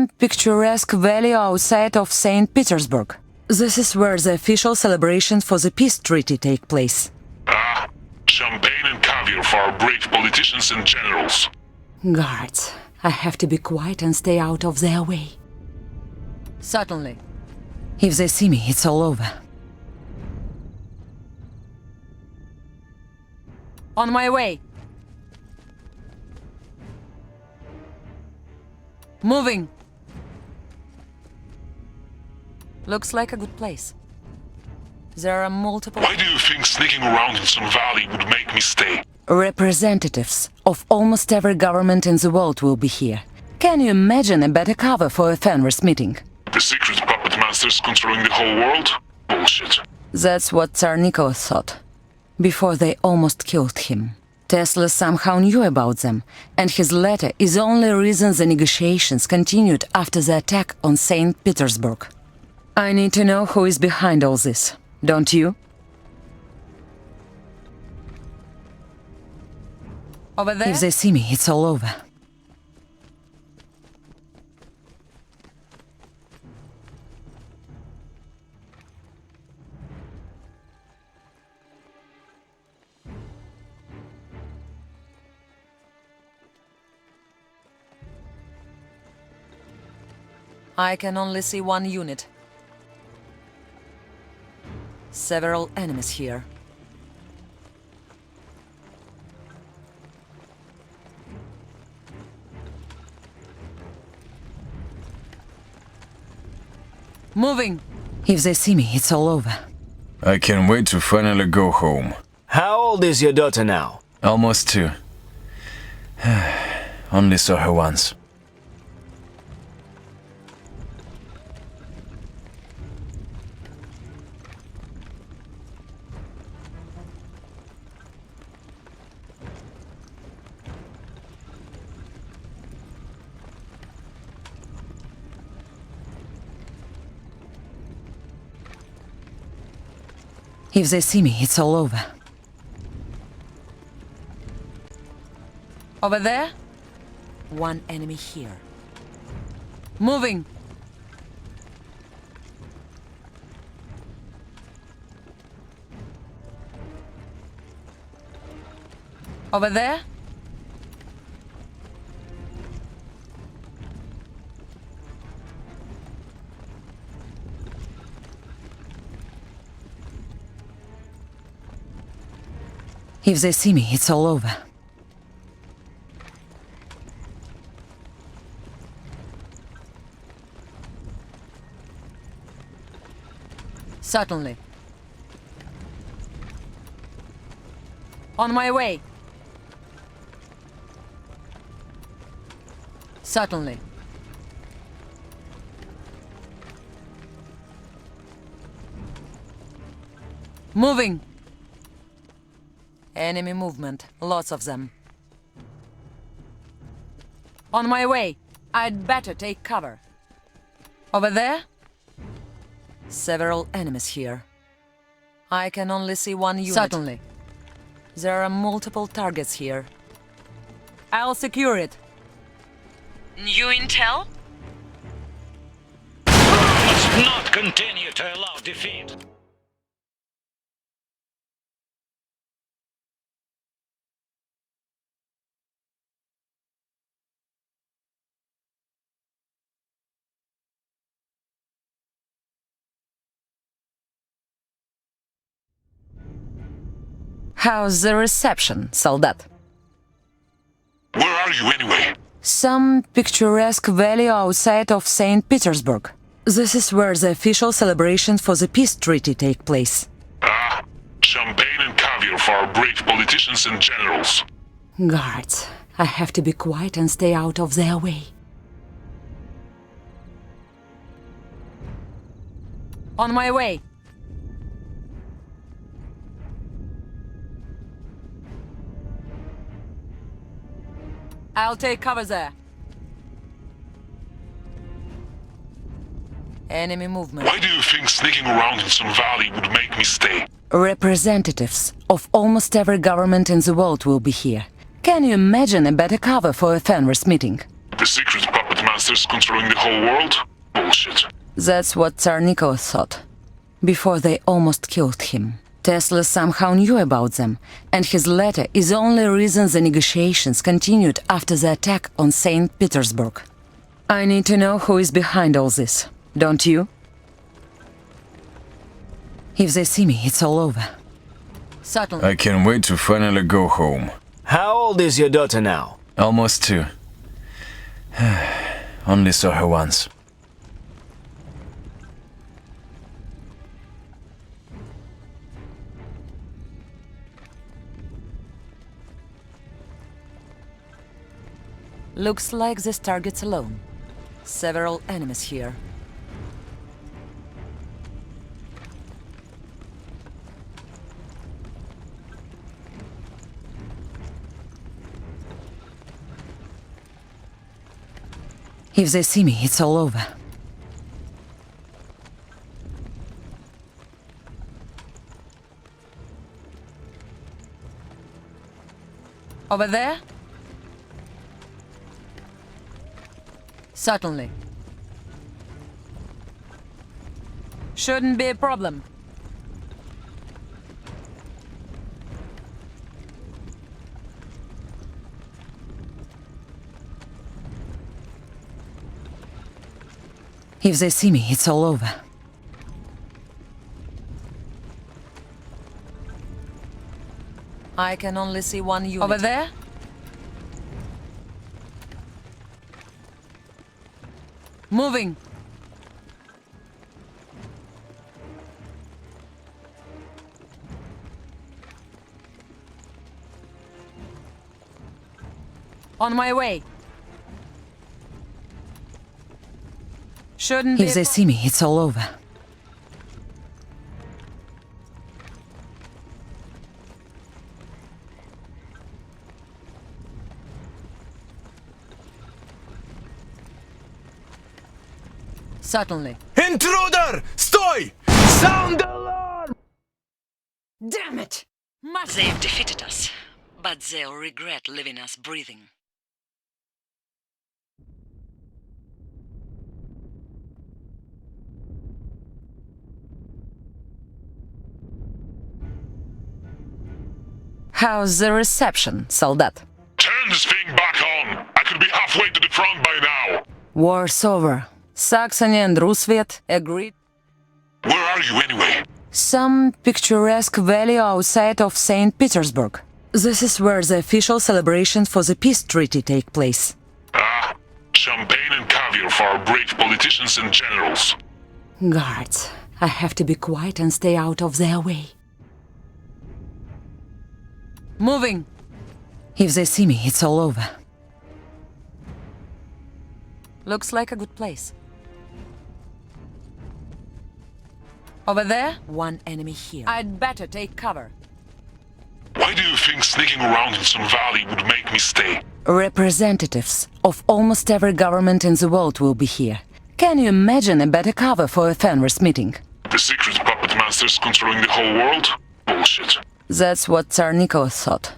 Some picturesque valley outside of St. Petersburg. This is where the official celebrations for the peace treaty take place. Ah, champagne and caviar for our brave politicians and generals. Guards, I have to be quiet and stay out of their way. Certainly. If they see me, it's all over. On my way. Moving. Looks like a good place. There are multiple... Why do you think sneaking around in some valley would make me stay? Representatives of almost every government in the world will be here. Can you imagine a better cover for a Fenris meeting? The secret puppet masters controlling the whole world? Bullshit. That's what Tsar Nicholas thought, before they almost killed him. Tesla somehow knew about them, and his letter is the only reason the negotiations continued after the attack on St. Petersburg. I need to know who is behind all this, don't you? Over there? If they see me, it's all over. I can only see one unit. Several enemies here. Moving! If they see me, it's all over. I can't wait to finally go home. How old is your daughter now? Almost 2. Only saw her once. If they see me, it's all over. Over there? One enemy here. Moving! Over there? If they see me, it's all over. Certainly. On my way. Certainly. Moving. Enemy movement, lots of them. On my way. I'd better take cover. Over there? Several enemies here. I can only see one unit. Certainly. There are multiple targets here. I'll secure it. New intel? Must not continue to allow defeat. How's the reception, soldat? Where are you anyway? Some picturesque valley outside of St. Petersburg. This is where the official celebrations for the peace treaty take place. Ah, champagne and caviar for our brave politicians and generals. Guards, I have to be quiet and stay out of their way. On my way. I'll take cover there. Enemy movement. Why do you think sneaking around in some valley would make me stay? Representatives of almost every government in the world will be here. Can you imagine a better cover for a Fenris meeting? The secret puppet puppet masters controlling the whole world? Bullshit. That's what Tsar Nico thought. Before they almost killed him. Tesla somehow knew about them, and his letter is the only reason the negotiations continued after the attack on St. Petersburg. I need to know who is behind all this, don't you? If they see me, it's all over. Certainly. I can't wait to finally go home. How old is your daughter now? Almost 2. Only saw her once. Looks like this target's alone. Several enemies here. If they see me, it's all over. Over there? Certainly. Shouldn't be a problem. If they see me, it's all over. I can only see one unit. Over there? Moving. On my way. Shouldn't be. If they see me, it's all over. Certainly. Intruder! Sтой! Sound the alarm! Damn it! They've defeated us, but they'll regret leaving us breathing. How's the reception, soldat? Turn this thing back on! I could be halfway to the front by now! War's over. Saxony and Roosevelt agreed. Where are you anyway? Some picturesque valley outside of St. Petersburg. This is where the official celebrations for the peace treaty take place. Ah, champagne and caviar for our brave politicians and generals. Guards, I have to be quiet and stay out of their way. Moving! If they see me, it's all over. Looks like a good place. Over there? One enemy here. I'd better take cover. Why do you think sneaking around in some valley would make me stay? Representatives of almost every government in the world will be here. Can you imagine a better cover for a Fenris meeting? The secret puppet masters controlling the whole world? Bullshit. That's what Tsar Nico thought.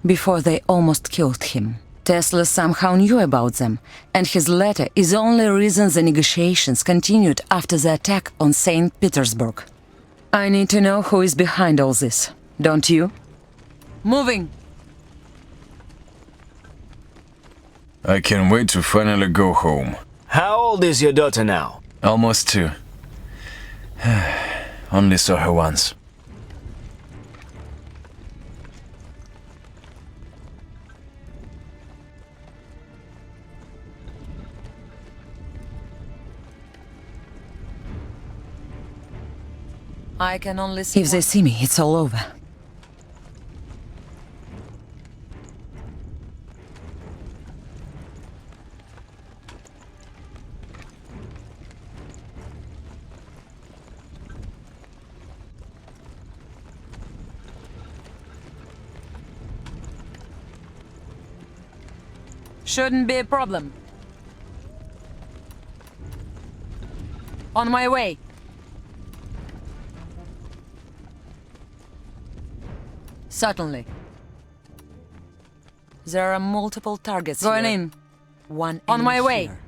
Before they almost killed him. Tesla somehow knew about them, and his letter is the only reason the negotiations continued after the attack on St. Petersburg. I need to know who is behind all this, don't you? Moving! I can't wait to finally go home. How old is your daughter now? Almost 2. Only saw her once. I can only see. If they see me, it's all over. Shouldn't be a problem. On my way. Certainly. There are multiple targets Going here. in. One On enemy my way. here.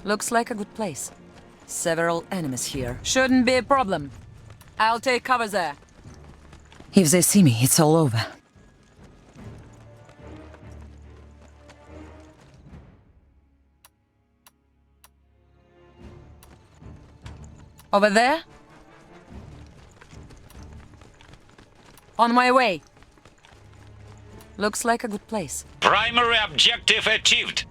Looks like a good place. Several enemies here. Shouldn't be a problem. I'll take cover there. If they see me, it's all over. Over there? On my way. Looks like a good place. Primary objective achieved.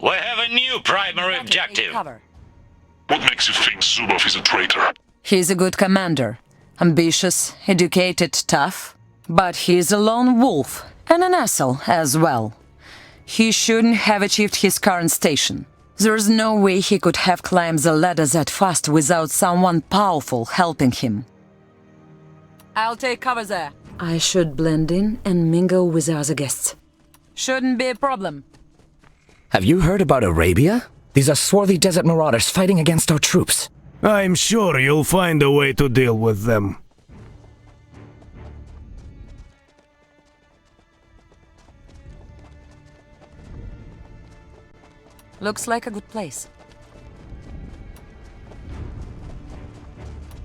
We have a new primary Take objective. cover. What makes you think Zubov is a traitor? He's a good commander. Ambitious, educated, tough. But he's a lone wolf and an asshole as well. He shouldn't have achieved his current station. There's no way he could have climbed the ladder that fast without someone powerful helping him. I'll take cover there. I should blend in and mingle with the other guests. Shouldn't be a problem. Have you heard about Arabia? These are swarthy desert marauders fighting against our troops. I'm sure you'll find a way to deal with them. Looks like a good place.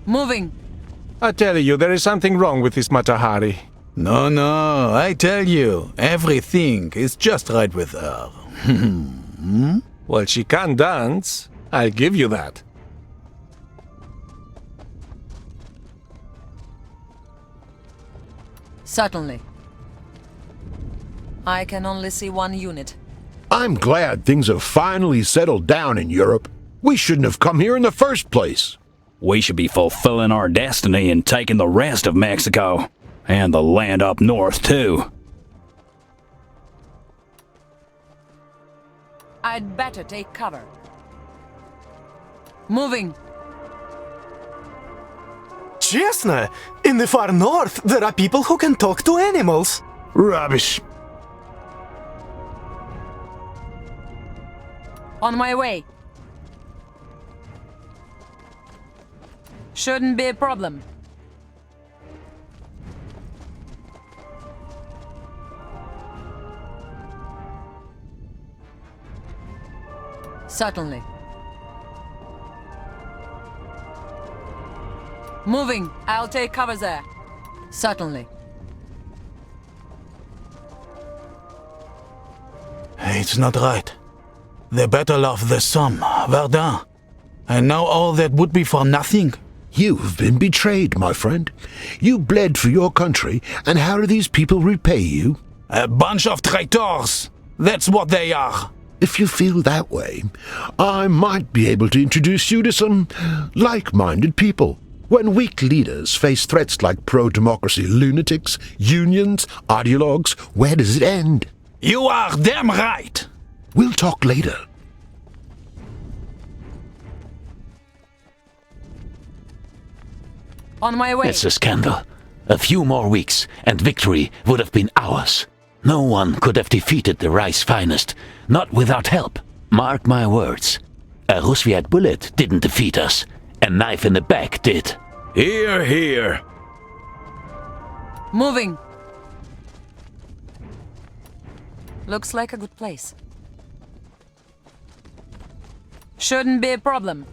Moving. I tell you, there is something wrong with this Matahari. No, I tell you, everything is just right with her. Well, she can dance. I'll give you that. Certainly. I can only see one unit. I'm glad things have finally settled down in Europe. We shouldn't have come here in the first place. We should be fulfilling our destiny and taking the rest of Mexico. And the land up north, too. I'd better take cover. Moving. Честно, in the far north, there are people who can talk to animals. Rubbish. On my way. Shouldn't be a problem. Certainly. Moving. I'll take cover there. Certainly. It's not right. The Battle of the Somme, Verdun. And now all that would be for nothing. You've been betrayed, my friend. You bled for your country, and how do these people repay you? A bunch of traitors. That's what they are. If you feel that way, I might be able to introduce you to some like-minded people. When weak leaders face threats like pro-democracy lunatics, unions, ideologues, where does it end? You are damn right. We'll talk later. On my way. It's a scandal. A few more weeks, and victory would have been ours. No one could have defeated the Reich's finest, not without help. Mark my words. A Rusviet bullet didn't defeat us. A knife in the back did. Here, here. Moving. Looks like a good place. Shouldn't be a problem.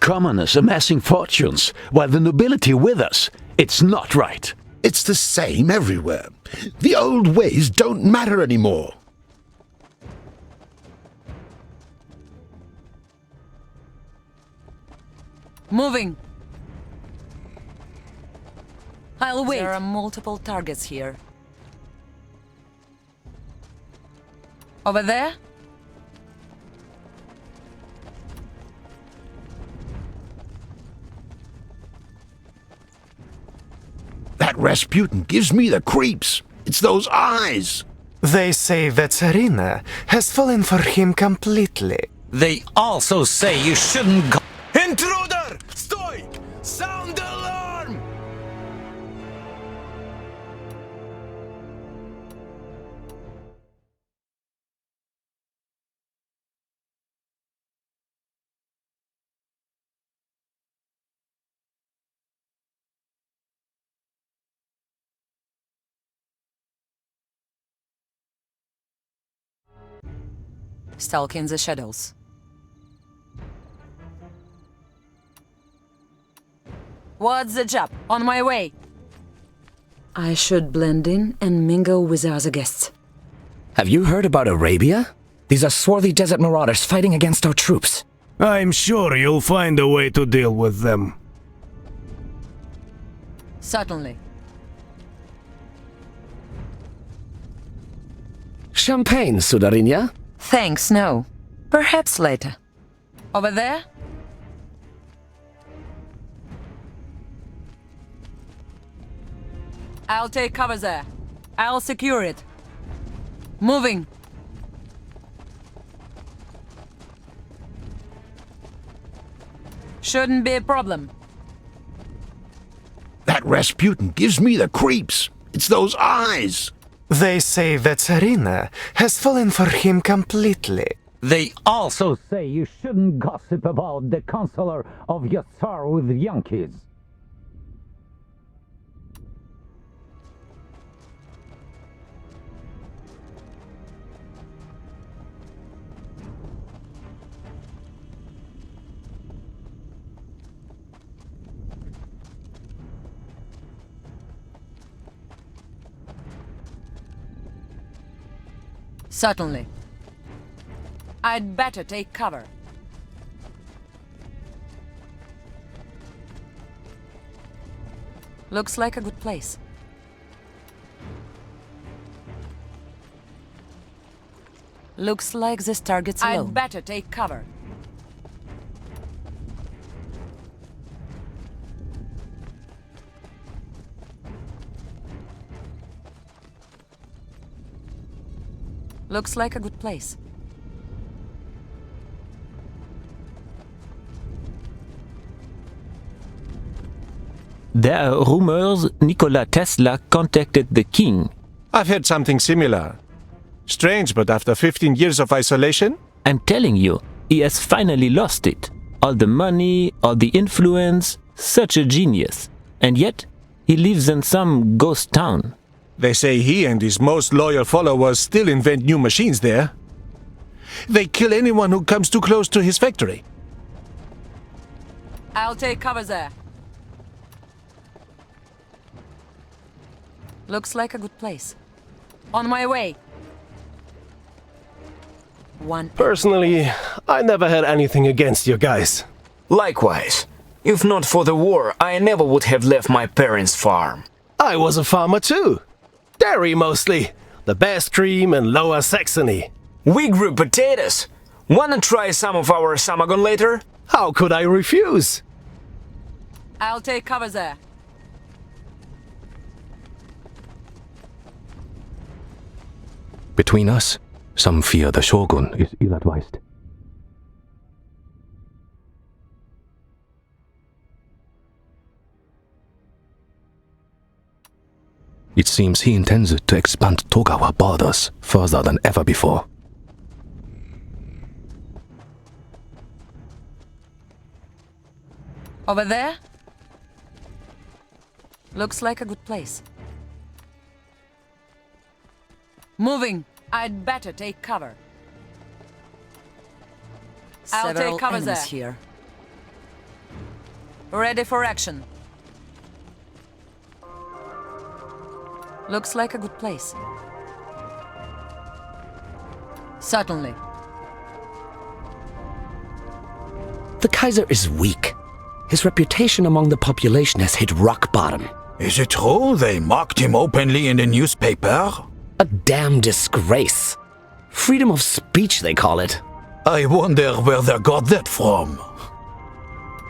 Commoners amassing fortunes, while the nobility with us. It's not right. It's the same everywhere. The old ways don't matter anymore. Moving. I'll wait. There are multiple targets here. Over there? That Rasputin gives me the creeps. It's those eyes. They say that Tsarina has fallen for him completely. They also say you shouldn't go. Intruder! Stój! Sound the Stalking the shadows. What's the job? On my way. I should blend in and mingle with the other guests. Have you heard about Arabia? These are swarthy desert marauders fighting against our troops. I'm sure you'll find a way to deal with them. Certainly. Champagne, Sudarinia? Thanks, no. Perhaps later. Over there? I'll take cover there. I'll secure it. Moving. Shouldn't be a problem. That Rasputin gives me the creeps. It's those eyes. They say that Tsarina has fallen for him completely. They also say you shouldn't gossip about the counselor of your Tsar with young kids. Certainly. I'd better take cover. Looks like a good place. Looks like this target's alone. I'd better take cover. Looks like a good place. There are rumors Nikola Tesla contacted the king. I've heard something similar. Strange, but after 15 years of isolation? I'm telling you, he has finally lost it. All the money, all the influence, such a genius. And yet, he lives in some ghost town. They say he and his most loyal followers still invent new machines there. They kill anyone who comes too close to his factory. I'll take cover there. Looks like a good place. On my way. Personally, I never had anything against you guys. Likewise. If not for the war, I never would have left my parents' farm. I was a farmer too. Dairy mostly. The best cream in Lower Saxony. We grew potatoes. Wanna try some of our samagon later? How could I refuse? I'll take cover there. Between us, some fear the Shogun is ill-advised. It seems he intends to expand Togawa borders further than ever before. Over there? Looks like a good place. Moving. I'd better take cover. I'll take cover there. Here. Ready for action. Looks like a good place. Certainly. The Kaiser is weak. His reputation among the population has hit rock bottom. Is it true they mocked him openly in the newspaper? A damn disgrace. Freedom of speech, they call it. I wonder where they got that from.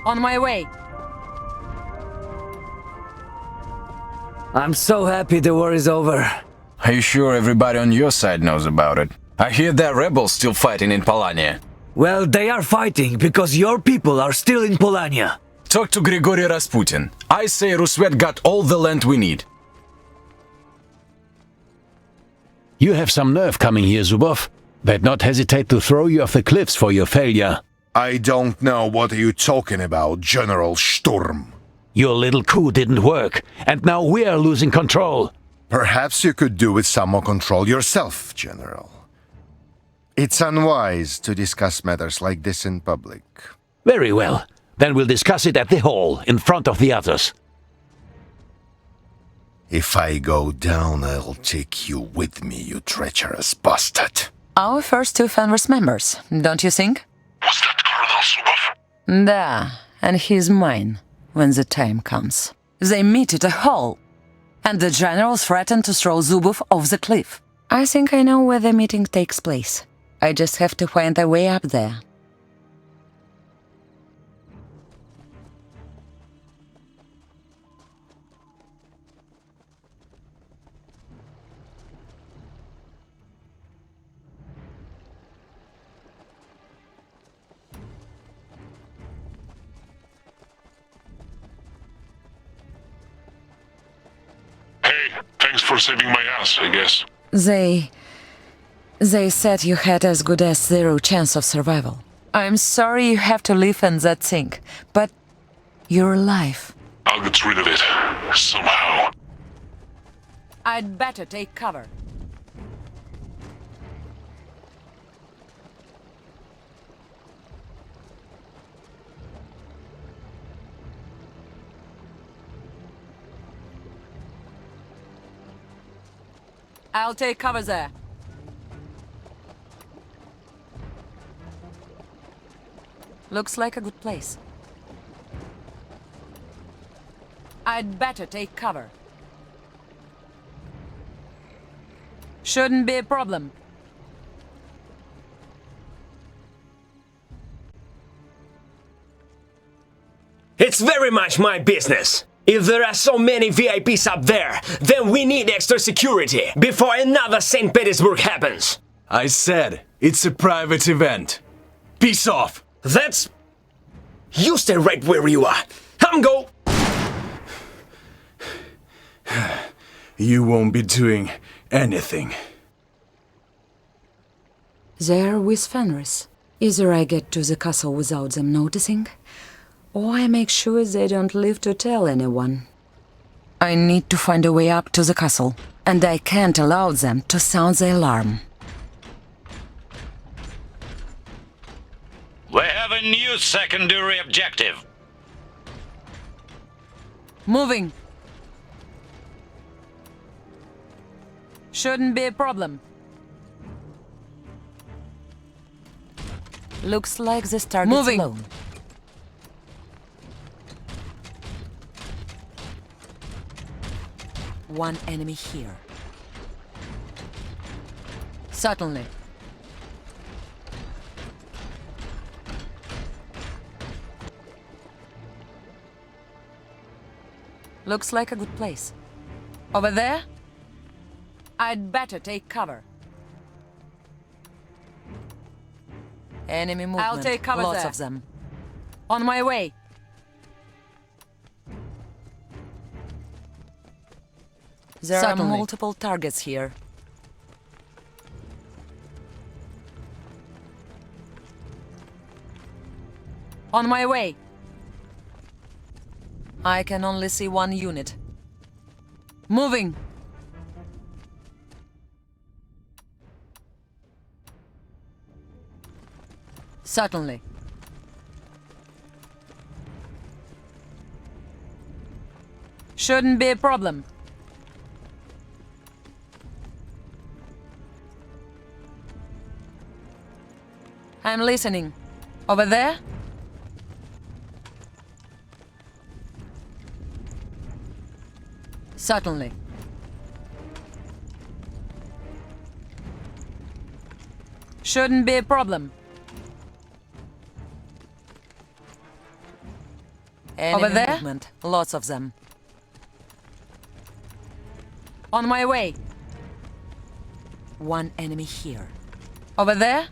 On my way. I'm so happy the war is over. Are you sure everybody on your side knows about it? I hear that rebels still fighting in Polania. Well, they are fighting because your people are still in Polania. Talk to Grigory Rasputin. I say Rusvet got all the land we need. You have some nerve coming here, Zubov. They'd not hesitate to throw you off the cliffs for your failure. I don't know what are you talking about, General Sturm. Your little coup didn't work, and now we are losing control. Perhaps you could do with some more control yourself, General. It's unwise to discuss matters like this in public. Very well. Then we'll discuss it at the hall, in front of the others. If I go down, I'll take you with me, you treacherous bastard. Our first two Fenris members, don't you think? Was that Colonel Zubov? Da, and he's mine when the time comes. They meet at a hall, and the generals threaten to throw Zubov off the cliff. I think I know where the meeting takes place. I just have to find a way up there. Thanks for saving my ass, I guess. They said you had as good as zero chance of survival. I'm sorry you have to live in that thing, but you're alive. I'll get rid of it, somehow. I'd better take cover. I'll take cover there. Looks like a good place. I'd better take cover. Shouldn't be a problem. It's very much my business. If there are so many VIPs up there, then we need extra security before another St. Petersburg happens. I said, it's a private event. Peace off. That's... You stay right where you are. Go. You won't be doing anything. They're with Fenris. Either I get to the castle without them noticing, or I make sure they don't live to tell anyone. I need to find a way up to the castle, and I can't allow them to sound the alarm. We have a new secondary objective. Moving. Shouldn't be a problem. Looks like this target's alone. One enemy here. Certainly. Looks like a good place. Over there? I'd better take cover. Enemy movement. I'll take cover. Lots of them. On my way. There are multiple targets here. On my way. I can only see one unit. Moving. Certainly. Shouldn't be a problem. I'm listening. Over there? Certainly. Shouldn't be a problem. Over there? Movement. Lots of them. On my way. One enemy here. Over there?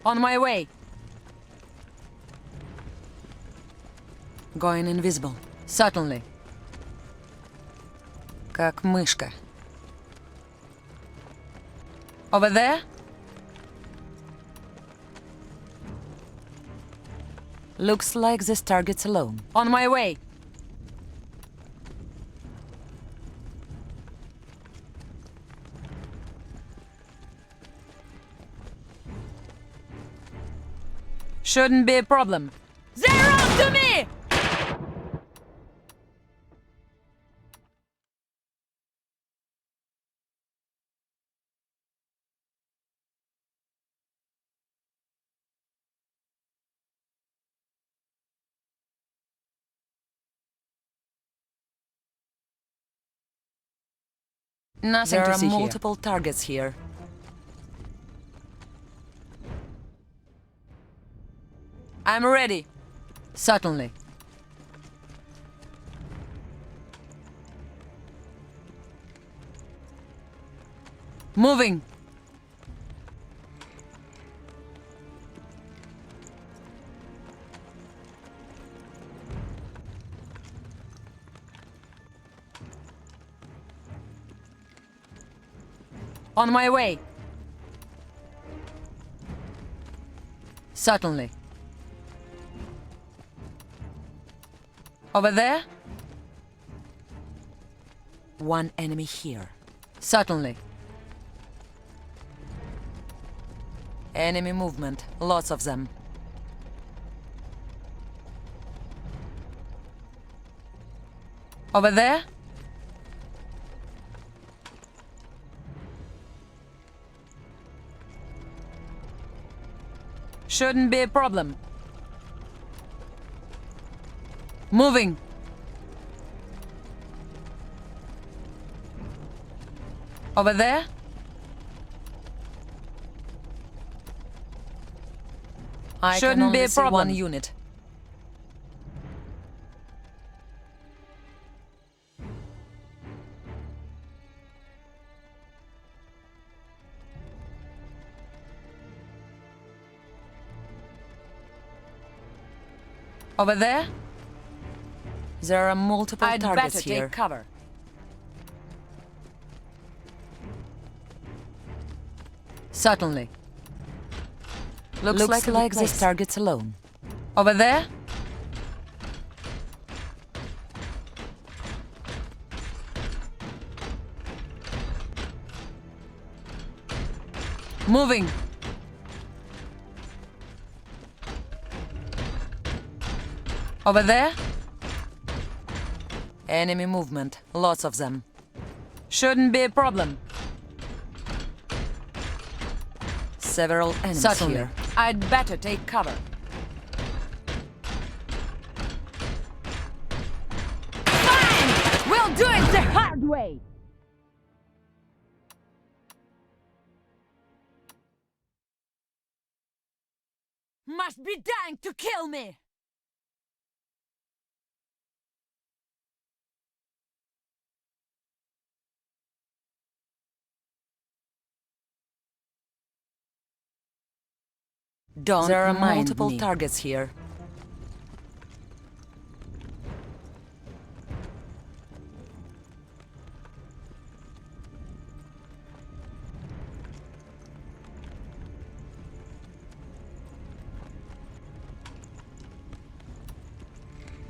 On my way. Going invisible. Certainly. Как мышка. Over there? Looks like this target's alone. On my way. Shouldn't be a problem. They're after me! Nothing There to are see here. multiple targets here. I'm ready. Certainly. Moving. On my way. Certainly. Over there? One enemy here. Certainly. Enemy movement. Lots of them. Over there? Shouldn't be a problem. Moving. Over there? I Shouldn't can only be a see problem. one unit. Over there? There are multiple I'd targets better here. take cover. Certainly. Looks like a good this place. target's alone. Over there? Moving. Over there? Enemy movement. Lots of them. Shouldn't be a problem. Several enemies Certainly. here. I'd better take cover. Fine! We'll do it the hard way! Must be dying to kill me! Don't there are mind multiple me. targets here.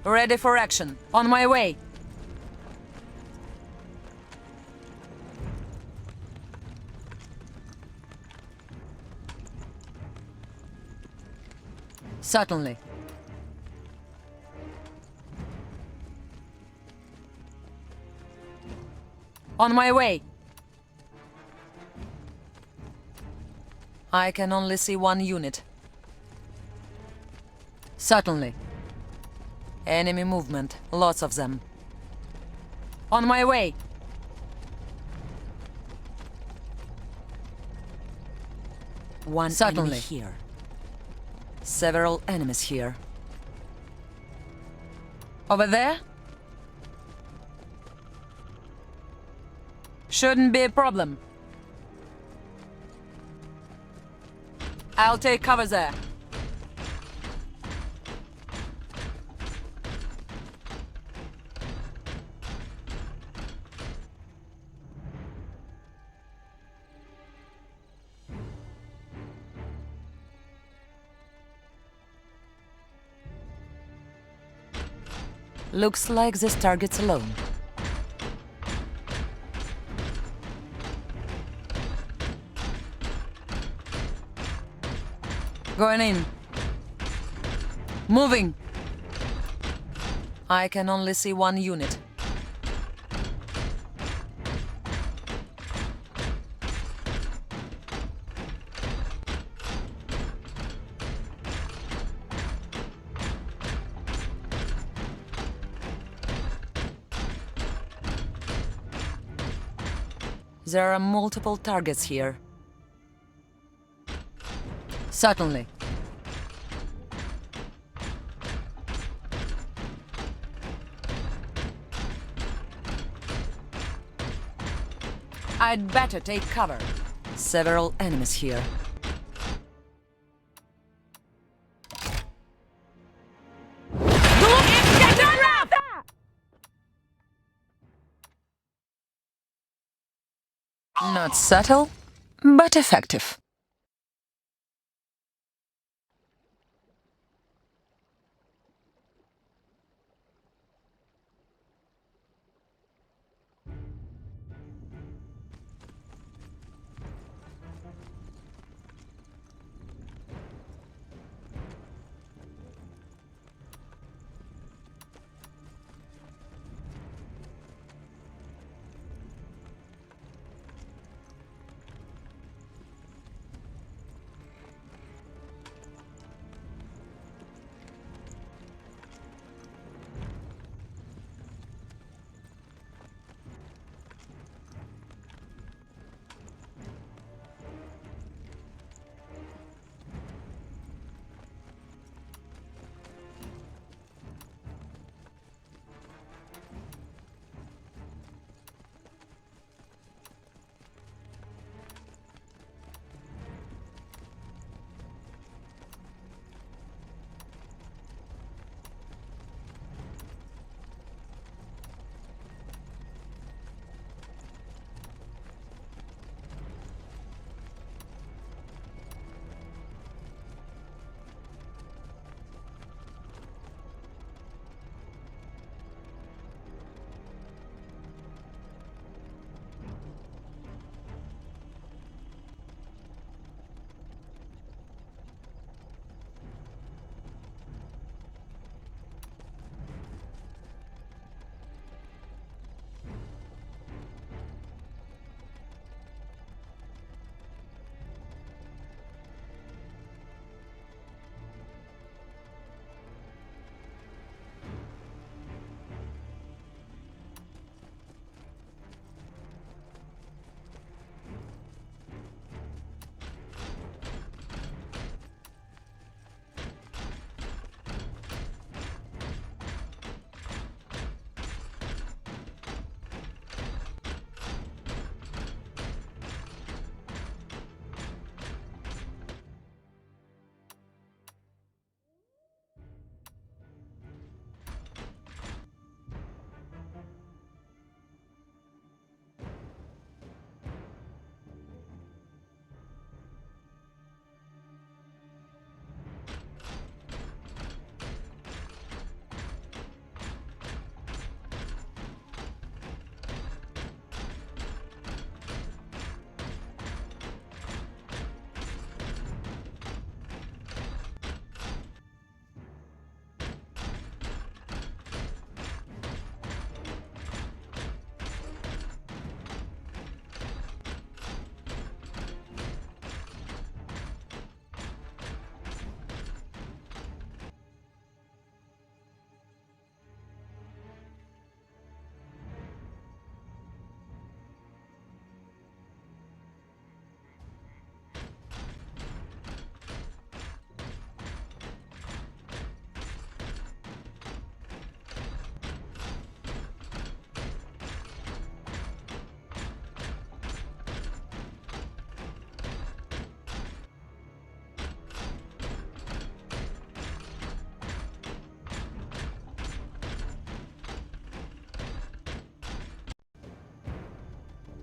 Ready for action. On my way. Certainly. On my way. I can only see one unit. Certainly. Enemy movement. Lots of them. On my way. One Certainly. enemy here. Several enemies here. Over there? Shouldn't be a problem. I'll take cover there. Looks like this target's alone. Going in. Moving! I can only see one unit. There are multiple targets here. Certainly. I'd better take cover. Several enemies here. Not subtle, but effective.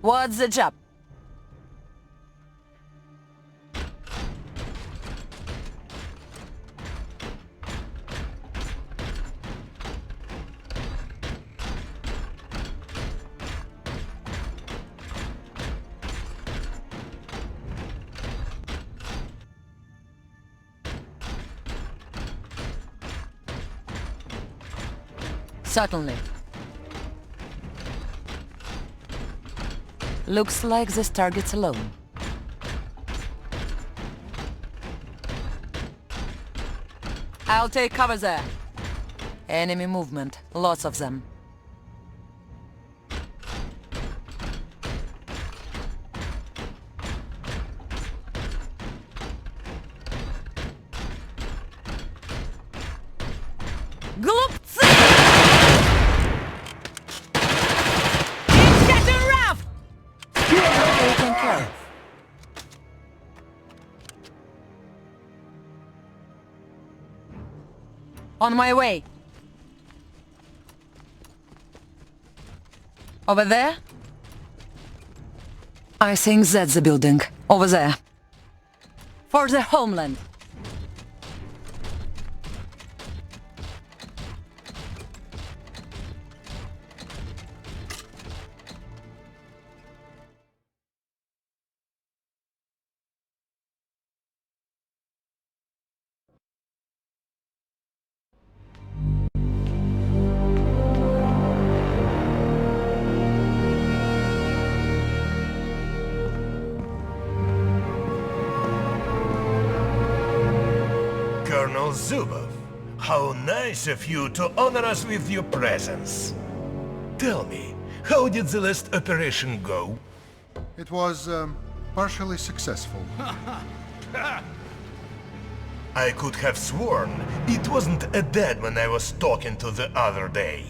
What's the job? Certainly. Looks like this target's alone. I'll take cover there. Enemy movement, lots of them. Glupцы! It's getting rough! Taken care of. On my way. Over there? I think that's the building. Over there. For the homeland. Colonel Zubov, how nice of you to honor us with your presence. Tell me, how did the last operation go? It was partially successful. I could have sworn it wasn't a dead man I was talking to the other day.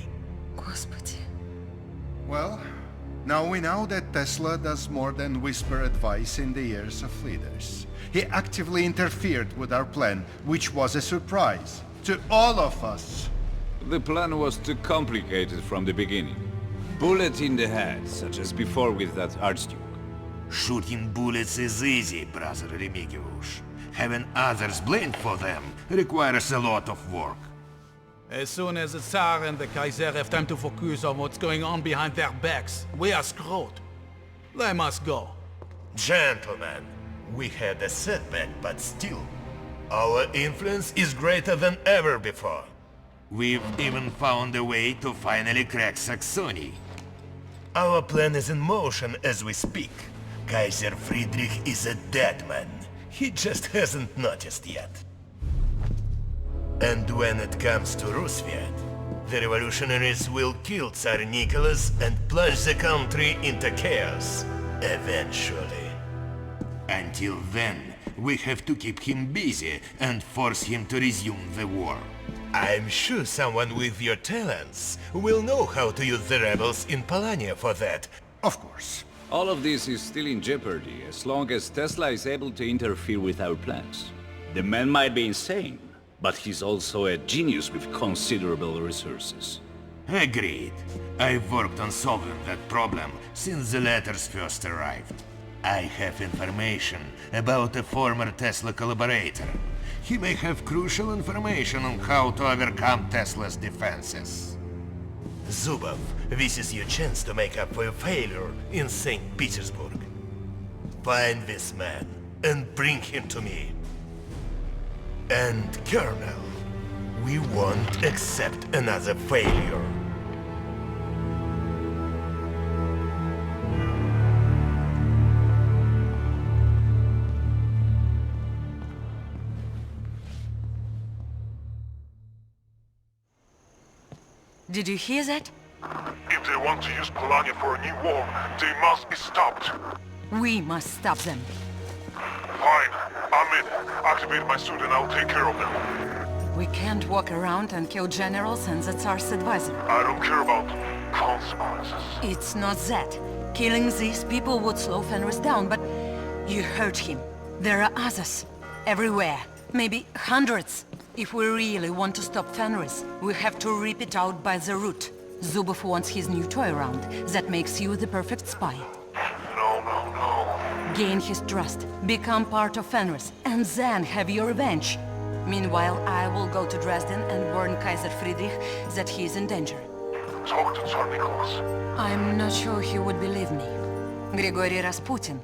Господи. Well, now we know that Tesla does more than whisper advice in the ears of leaders. He actively interfered with our plan, which was a surprise to all of us. The plan was too complicated from the beginning. Bullet in the head, such as before with that Archduke. Shooting bullets is easy, brother Remigiusz. Having others blamed for them requires a lot of work. As soon as the Tsar and the Kaiser have time to focus on what's going on behind their backs, we are screwed. They must go. Gentlemen, we had a setback, but still, our influence is greater than ever before. We've even found a way to finally crack Saxony. Our plan is in motion as we speak. Kaiser Friedrich is a dead man. He just hasn't noticed yet. And when it comes to Roosevelt, the revolutionaries will kill Tsar Nicholas and plunge the country into chaos, eventually. Until then, we have to keep him busy and force him to resume the war. I'm sure someone with your talents will know how to use the rebels in Polania for that. Of course. All of this is still in jeopardy as long as Tesla is able to interfere with our plans. The man might be insane, but he's also a genius with considerable resources. Agreed. I've worked on solving that problem since the letters first arrived. I have information about a former Tesla collaborator. He may have crucial information on how to overcome Tesla's defenses. Zubov, this is your chance to make up for your failure in St. Petersburg. Find this man and bring him to me. And, Colonel, we won't accept another failure. Did you hear that? If they want to use Polania for a new war, they must be stopped. We must stop them. Fine, I'm in. Activate my suit and I'll take care of them. We can't walk around and kill generals and the Tsar's advisor. I don't care about consequences. It's not that. Killing these people would slow Fenris down, but you heard him. There are others. Everywhere. Maybe hundreds. If we really want to stop Fenris, we have to rip it out by the root. Zubov wants his new toy around. That makes you the perfect spy. No. Gain his trust, become part of Fenris, and then have your revenge. Meanwhile, I will go to Dresden and warn Kaiser Friedrich that he is in danger. Talk to Tsar Nicholas. I'm not sure he would believe me. Grigory Rasputin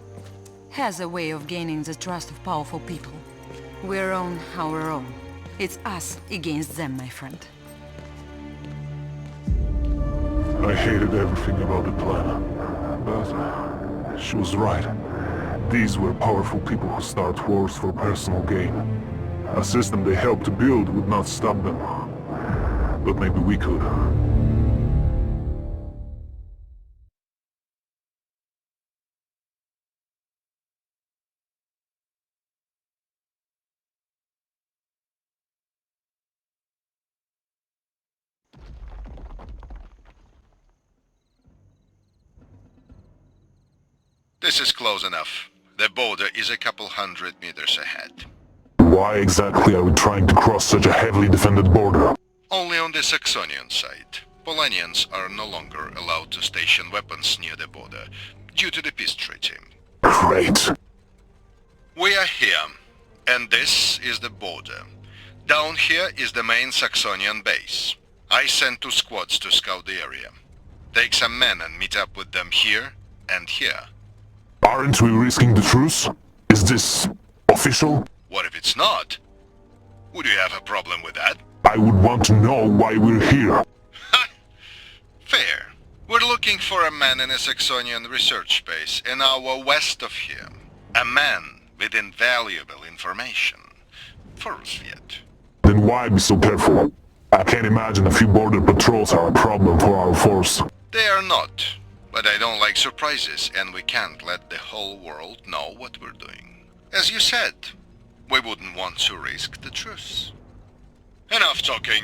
has a way of gaining the trust of powerful people. We're on our own. It's us against them, my friend. I hated everything about the plan. But she was right. These were powerful people who start wars for personal gain. A system they helped to build would not stop them. But maybe we could. This is close enough. The border is a couple 100 meters ahead. Why exactly are we trying to cross such a heavily defended border? Only on the Saxonian side. Polanians are no longer allowed to station weapons near the border, due to the peace treaty. Great. We are here, and this is the border. Down here is the main Saxonian base. I sent 2 squads to scout the area. Take some men and meet up with them here and here. Aren't we risking the truce? Is this official? What if it's not? Would you have a problem with that? I would want to know why we're here. Fair. We're looking for a man in a Saxonian research base an hour west of here. A man with invaluable information. For Rusviet. Then why be so careful? I can't imagine a few border patrols are a problem for our force. They are not. But I don't like surprises, and we can't let the whole world know what we're doing. As you said, we wouldn't want to risk the truce. Enough talking.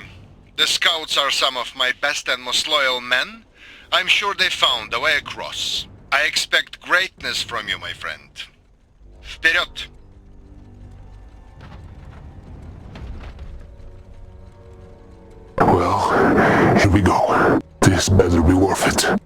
The scouts are some of my best and most loyal men. I'm sure they found a way across. I expect greatness from you, my friend. Вперед! Well, here we go. This better be worth it.